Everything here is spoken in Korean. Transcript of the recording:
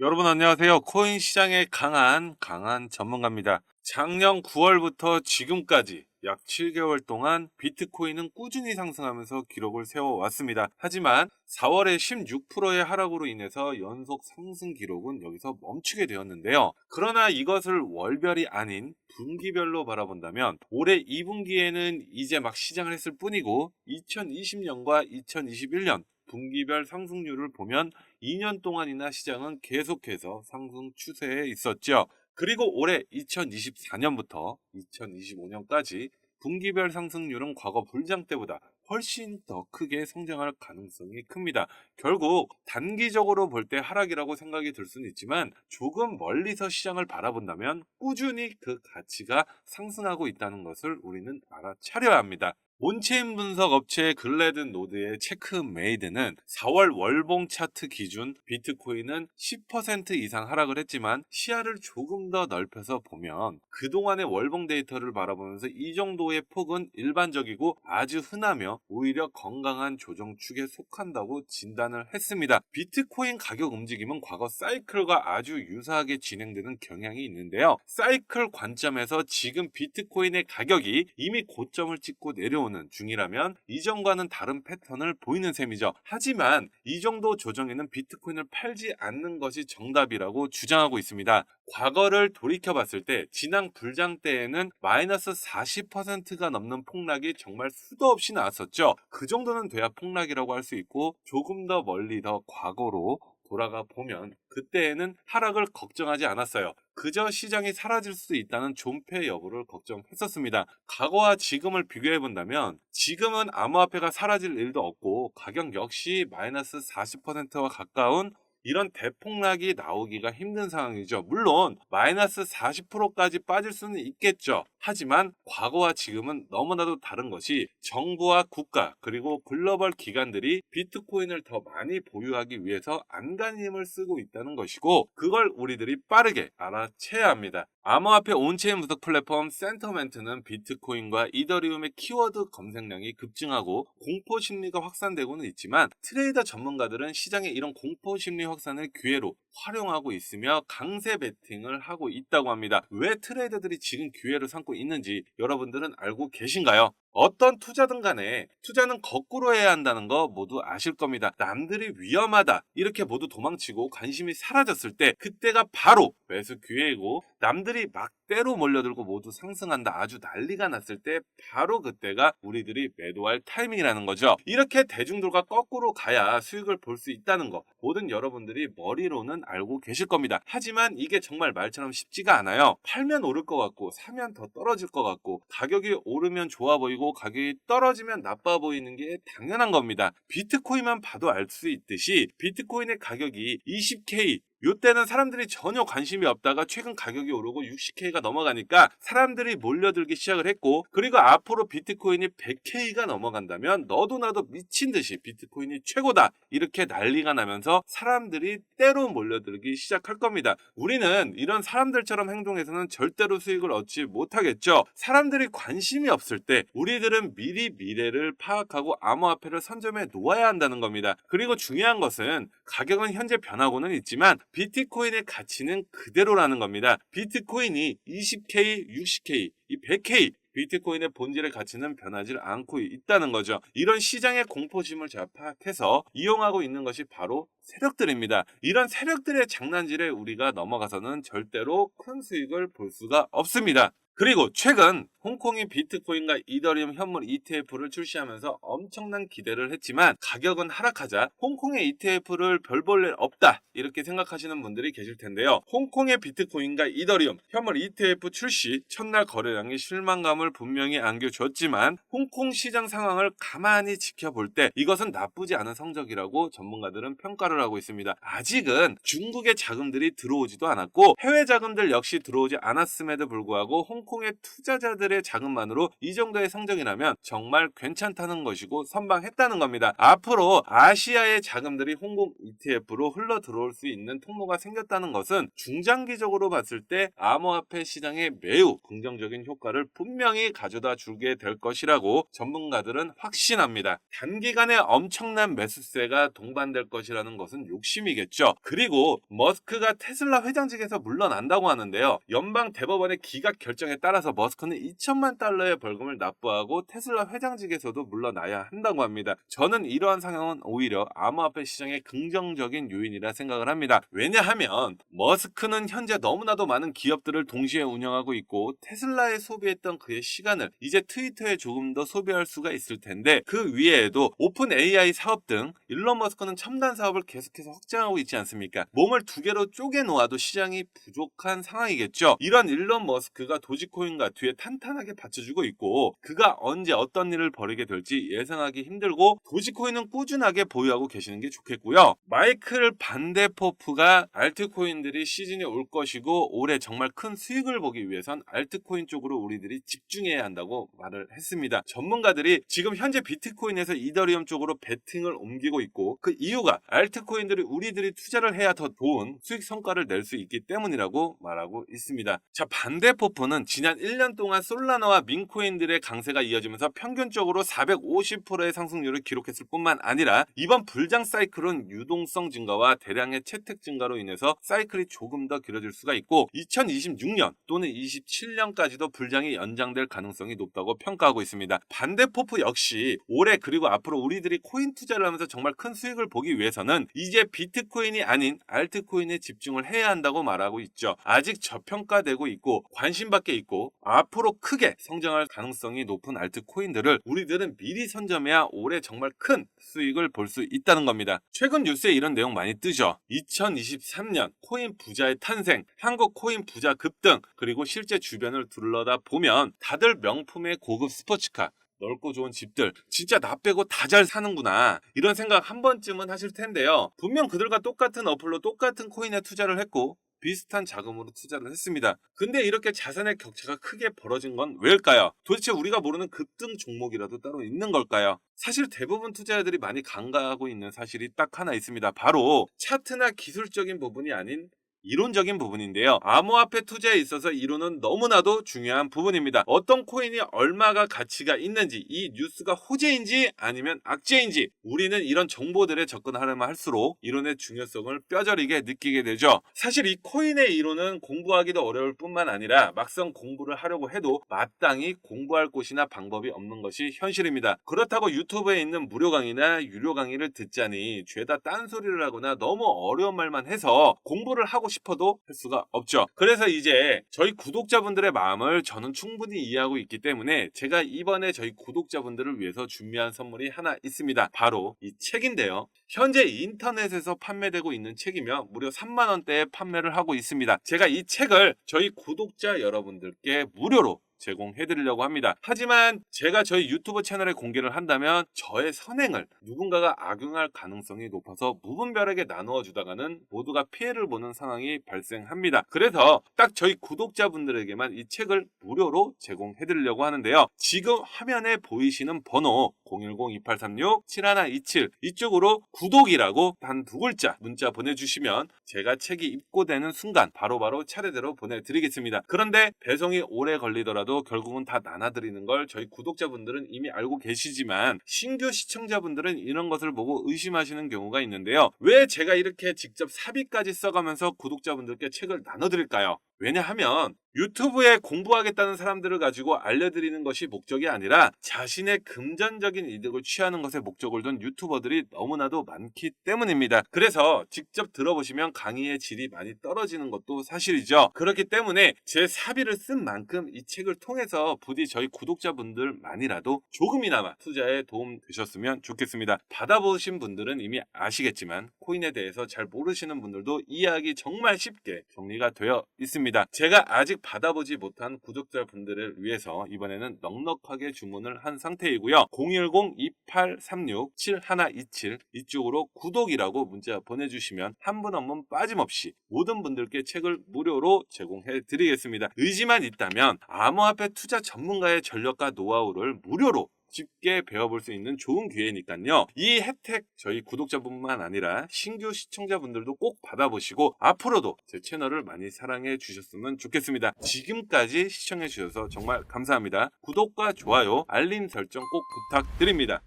여러분 안녕하세요. 코인 시장의 강한 전문가입니다. 작년 9월부터 지금까지 약 7개월 동안 비트코인은 꾸준히 상승하면서 기록을 세워왔습니다. 하지만 4월에 16%의 하락으로 인해서 연속 상승 기록은 여기서 멈추게 되었는데요. 그러나 이것을 월별이 아닌 분기별로 바라본다면 올해 2분기에는 이제 막 시장을 했을 뿐이고 2020년과 2021년 분기별 상승률을 보면 2년 동안이나 시장은 계속해서 상승 추세에 있었죠. 그리고 올해 2024년부터 2025년까지 분기별 상승률은 과거 불장 때보다 훨씬 더 크게 성장할 가능성이 큽니다. 결국 단기적으로 볼 때 하락이라고 생각이 들 수는 있지만 조금 멀리서 시장을 바라본다면 꾸준히 그 가치가 상승하고 있다는 것을 우리는 알아차려야 합니다. 온체인 분석 업체 글래드노드의 체크메이드는 4월 월봉 차트 기준 비트코인은 10% 이상 하락을 했지만 시야를 조금 더 넓혀서 보면 그동안의 월봉 데이터를 바라보면서 이 정도의 폭은 일반적이고 아주 흔하며 오히려 건강한 조정축에 속한다고 진단을 했습니다. 비트코인 가격 움직임은 과거 사이클과 아주 유사하게 진행되는 경향이 있는데요. 사이클 관점에서 지금 비트코인의 가격이 이미 고점을 찍고 내려오는 중이라면 이전과는 다른 패턴을 보이는 셈이죠. 하지만 이 정도 조정에는 비트코인을 팔지 않는 것이 정답이라고 주장하고 있습니다. 과거를 돌이켜 봤을 때 지난 불장 때에는 마이너스 40%가 넘는 폭락이 정말 수도 없이 나왔었죠. 그 정도는 돼야 폭락이라고 할 수 있고 조금 더 멀리 더 과거로 돌아가 보면 그때에는 하락을 걱정하지 않았어요. 그저 시장이 사라질 수 있다는 존폐 여부를 걱정했었습니다. 과거와 지금을 비교해 본다면 지금은 암호화폐가 사라질 일도 없고 가격 역시 마이너스 40%와 가까운 이런 대폭락이 나오기가 힘든 상황이죠. 물론 마이너스 40%까지 빠질 수는 있겠죠. 하지만 과거와 지금은 너무나도 다른 것이 정부와 국가 그리고 글로벌 기관들이 비트코인을 더 많이 보유하기 위해서 안간힘을 쓰고 있다는 것이고 그걸 우리들이 빠르게 알아채야 합니다. 암호화폐 온체인 분석 플랫폼 센터멘트는 비트코인과 이더리움의 키워드 검색량이 급증하고 공포 심리가 확산되고는 있지만 트레이더 전문가들은 시장의 이런 공포 심리 확산을 기회로 활용하고 있으며 강세 베팅을 하고 있다고 합니다. 왜 트레이더들이 지금 기회를 삼고 있는지 여러분들은 알고 계신가요? 어떤 투자든 간에 투자는 거꾸로 해야 한다는 거 모두 아실 겁니다. 남들이 위험하다 이렇게 모두 도망치고 관심이 사라졌을 때 그때가 바로 매수 기회이고 남들이 막대로 몰려들고 모두 상승한다 아주 난리가 났을 때 바로 그때가 우리들이 매도할 타이밍이라는 거죠. 이렇게 대중들과 거꾸로 가야 수익을 볼 수 있다는 거 모든 여러분들이 머리로는 알고 계실 겁니다. 하지만 이게 정말 말처럼 쉽지가 않아요. 팔면 오를 것 같고 사면 더 떨어질 것 같고 가격이 오르면 좋아 보이고 가격이 떨어지면 나빠 보이는 게 당연한 겁니다. 비트코인만 봐도 알 수 있듯이 비트코인의 가격이 20K 요때는 사람들이 전혀 관심이 없다가 최근 가격이 오르고 60K가 넘어가니까 사람들이 몰려들기 시작을 했고 그리고 앞으로 비트코인이 100K가 넘어간다면 너도 나도 미친 듯이 비트코인이 최고다 이렇게 난리가 나면서 사람들이 때로 몰려들기 시작할 겁니다. 우리는 이런 사람들처럼 행동해서는 절대로 수익을 얻지 못하겠죠. 사람들이 관심이 없을 때 우리들은 미리 미래를 파악하고 암호화폐를 선점해 놓아야 한다는 겁니다. 그리고 중요한 것은 가격은 현재 변하고는 있지만 비트코인의 가치는 그대로라는 겁니다. 비트코인이 20K, 60K, 이 100K 비트코인의 본질의 가치는 변하지 않고 있다는 거죠. 이런 시장의 공포심을 잘 파악해서 이용하고 있는 것이 바로 세력들입니다. 이런 세력들의 장난질에 우리가 넘어가서는 절대로 큰 수익을 볼 수가 없습니다. 그리고 최근 홍콩이 비트코인과 이더리움 현물 ETF를 출시하면서 엄청난 기대를 했지만 가격은 하락하자 홍콩의 ETF를 별 볼 일 없다 이렇게 생각하시는 분들이 계실 텐데요. 홍콩의 비트코인과 이더리움 현물 ETF 출시 첫날 거래량이 실망감을 분명히 안겨줬지만 홍콩 시장 상황을 가만히 지켜볼 때 이것은 나쁘지 않은 성적이라고 전문가들은 평가를 하고 있습니다. 아직은 중국의 자금들이 들어오지도 않았고 해외 자금들 역시 들어오지 않았음에도 불구하고 홍콩의 투자자들의 ETF의 자금만으로 이 정도의 성적이라면 정말 괜찮다는 것이고 선방했다는 겁니다. 앞으로 아시아의 자금들이 홍콩 ETF로 흘러 들어올 수 있는 통로가 생겼다는 것은 중장기적으로 봤을 때 암호화폐 시장에 매우 긍정적인 효과를 분명히 가져다 주게 될 것이라고 전문가들은 확신합니다. 단기간에 엄청난 매수세가 동반될 것이라는 것은 욕심이겠죠. 그리고 머스크가 테슬라 회장직에서 물러난다고 하는데요. 연방 대법원의 기각 결정에 따라서 머스크는 2천만 달러의 벌금을 납부하고 테슬라 회장직에서도 물러나야 한다고 합니다. 저는 이러한 상황은 오히려 암호화폐 시장의 긍정적인 요인이라 생각을 합니다. 왜냐하면 머스크는 현재 너무나도 많은 기업들을 동시에 운영하고 있고 테슬라에 소비했던 그의 시간을 이제 트위터에 조금 더 소비할 수가 있을 텐데 그 위에도 오픈 AI 사업 등 일론 머스크는 첨단 사업을 계속해서 확장하고 있지 않습니까? 몸을 두 개로 쪼개 놓아도 시장이 부족한 상황이겠죠. 이런 일론 머스크가 도지코인과 뒤에 탄탄하게 받쳐주고 있고 그가 언제 어떤 일을 벌이게 될지 예상하기 힘들고 도지코인은 꾸준하게 보유하고 계시는 게 좋겠고요. 마이클 반데포프가 알트코인들이 시즌이 올 것이고 올해 정말 큰 수익을 보기 위해선 알트코인 쪽으로 우리들이 집중해야 한다고 말을 했습니다. 전문가들이 지금 현재 비트코인에서 이더리움 쪽으로 베팅을 옮기고 있고 그 이유가 알트코인들이 우리들이 투자를 해야 더 좋은 수익 성과를 낼 수 있기 때문이라고 말하고 있습니다. 자, 반대포프는 지난 1년 동안 솔라나와 민코인들의 강세가 이어지면서 평균적으로 450%의 상승률을 기록했을 뿐만 아니라 이번 불장 사이클은 유동성 증가와 대량의 채택 증가로 인해서 사이클이 조금 더 길어질 수가 있고 2026년 또는 27년까지도 불장이 연장될 가능성이 높다고 평가하고 있습니다. 반대포프 역시 올해 그리고 앞으로 우리들이 코인 투자를 하면서 정말 큰 수익을 보기 위해서는 이제 비트코인이 아닌 알트코인에 집중을 해야 한다고 말하고 있죠. 아직 저평가되고 있고 관심밖에 있고 앞으로 크게 성장할 가능성이 높은 알트코인들을 우리들은 미리 선점해야 올해 정말 큰 수익을 볼 수 있다는 겁니다. 최근 뉴스에 이런 내용 많이 뜨죠. 2023년 코인 부자의 탄생, 한국 코인 부자 급등, 그리고 실제 주변을 둘러다 보면 다들 명품의 고급 스포츠카, 넓고 좋은 집들, 진짜 나 빼고 다 잘 사는구나, 이런 생각 한 번쯤은 하실 텐데요. 분명 그들과 똑같은 어플로 똑같은 코인에 투자를 했고 비슷한 자금으로 투자를 했습니다. 근데 이렇게 자산의 격차가 크게 벌어진 건 왜일까요? 도대체 우리가 모르는 급등 종목이라도 따로 있는 걸까요? 사실 대부분 투자자들이 많이 간과하고 있는 사실이 딱 하나 있습니다. 바로 차트나 기술적인 부분이 아닌 이론적인 부분인데요. 암호화폐 투자에 있어서 이론은 너무나도 중요한 부분입니다. 어떤 코인이 얼마가 가치가 있는지, 이 뉴스가 호재인지 아니면 악재인지 우리는 이런 정보들에 접근하려면 할수록 이론의 중요성을 뼈저리게 느끼게 되죠. 사실 이 코인의 이론은 공부하기도 어려울 뿐만 아니라 막상 공부를 하려고 해도 마땅히 공부할 곳이나 방법이 없는 것이 현실입니다. 그렇다고 유튜브에 있는 무료 강의나 유료 강의를 듣자니 죄다 딴소리를 하거나 너무 어려운 말만 해서 공부를 하고 싶어도 할 수가 없죠. 그래서 이제 저희 구독자분들의 마음을 저는 충분히 이해하고 있기 때문에 제가 이번에 저희 구독자분들을 위해서 준비한 선물이 하나 있습니다. 바로 이 책인데요. 현재 인터넷에서 판매되고 있는 책이며 무려 3만 원대에 판매를 하고 있습니다. 제가 이 책을 저희 구독자 여러분들께 무료로 제공해드리려고 합니다. 하지만 제가 저희 유튜브 채널에 공개를 한다면 저의 선행을 누군가가 악용할 가능성이 높아서 무분별하게 나누어 주다가는 모두가 피해를 보는 상황이 발생합니다. 그래서 딱 저희 구독자분들에게만 이 책을 무료로 제공해드리려고 하는데요. 지금 화면에 보이시는 번호 010-2836-7127 이쪽으로 구독이라고 단 두 글자 문자 보내주시면 제가 책이 입고되는 순간 바로바로 차례대로 보내드리겠습니다. 그런데 배송이 오래 걸리더라도 결국은 다 나눠드리는 걸 저희 구독자분들은 이미 알고 계시지만 신규 시청자분들은 이런 것을 보고 의심하시는 경우가 있는데요. 왜 제가 이렇게 직접 사비까지 써가면서 구독자분들께 책을 나눠드릴까요? 왜냐하면 유튜브에 공부하겠다는 사람들을 가지고 알려드리는 것이 목적이 아니라 자신의 금전적인 이득을 취하는 것에 목적을 둔 유튜버들이 너무나도 많기 때문입니다. 그래서 직접 들어보시면 강의의 질이 많이 떨어지는 것도 사실이죠. 그렇기 때문에 제 사비를 쓴 만큼 이 책을 통해서 부디 저희 구독자분들만이라도 조금이나마 투자에 도움 되셨으면 좋겠습니다. 받아보신 분들은 이미 아시겠지만 코인에 대해서 잘 모르시는 분들도 이해하기 정말 쉽게 정리가 되어 있습니다. 있습니다. 제가 아직 받아보지 못한 구독자분들을 위해서 이번에는 넉넉하게 주문을 한 상태이고요. 010-2836-7127 이쪽으로 구독이라고 문자 보내주시면 한 분 한 분 빠짐없이 모든 분들께 책을 무료로 제공해 드리겠습니다. 의지만 있다면 암호화폐 투자 전문가의 전략과 노하우를 무료로 쉽게 배워볼 수 있는 좋은 기회니까요. 이 혜택 저희 구독자분만 아니라 신규 시청자분들도 꼭 받아보시고 앞으로도 제 채널을 많이 사랑해 주셨으면 좋겠습니다. 지금까지 시청해 주셔서 정말 감사합니다. 구독과 좋아요, 알림 설정 꼭 부탁드립니다.